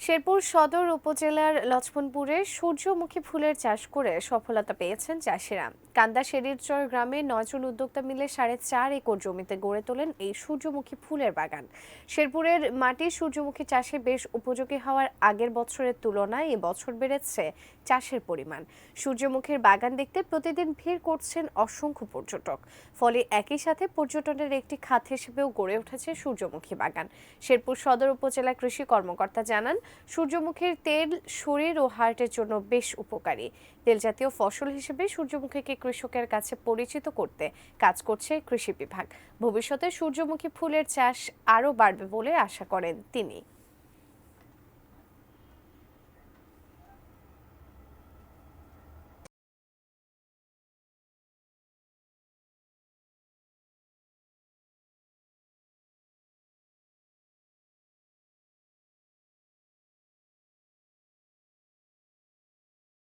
শেরপুর সদর উপজেলার লছমনপুরে সূর্যমুখী ফুলের চাষ করে সফলতা পেয়েছেন চাষিরা। কান্দা শেরিরচর গ্রামে 9 জন উদ্যোক্তা মিলে 4.5 একর জমিতে গড়ে তোলেন এই সূর্যমুখী ফুলের বাগান। শেরপুরের মাটি সূর্যমুখী চাষে বেশ উপযোগী হওয়ার আগের বছরের তুলনায় এবছর বেড়েছে চাষের পরিমাণ। সূর্যমুখীর বাগান দেখতে প্রতিদিন ভিড় করছেন অসংখ্য পর্যটক। ফলে একই সাথে পর্যটনের একটি খাত হিসেবেও গড়ে উঠেছে সূর্যমুখী বাগান। শেরপুর সদর উপজেলা কৃষি কর্মকর্তা জানান, সূর্যমুখীর তেল শরীর ও হার্টের জন্য বেশ উপকারী। তেল জাতীয় ফসল হিসেবে সূর্যমুখীকে কৃষকের কাছে পরিচিত করতে কাজ করছে কৃষি বিভাগ। ভবিষ্যতে সূর্যমুখী ফুলের চাষ আরও বাড়বে বলে আশা করেন তিনি।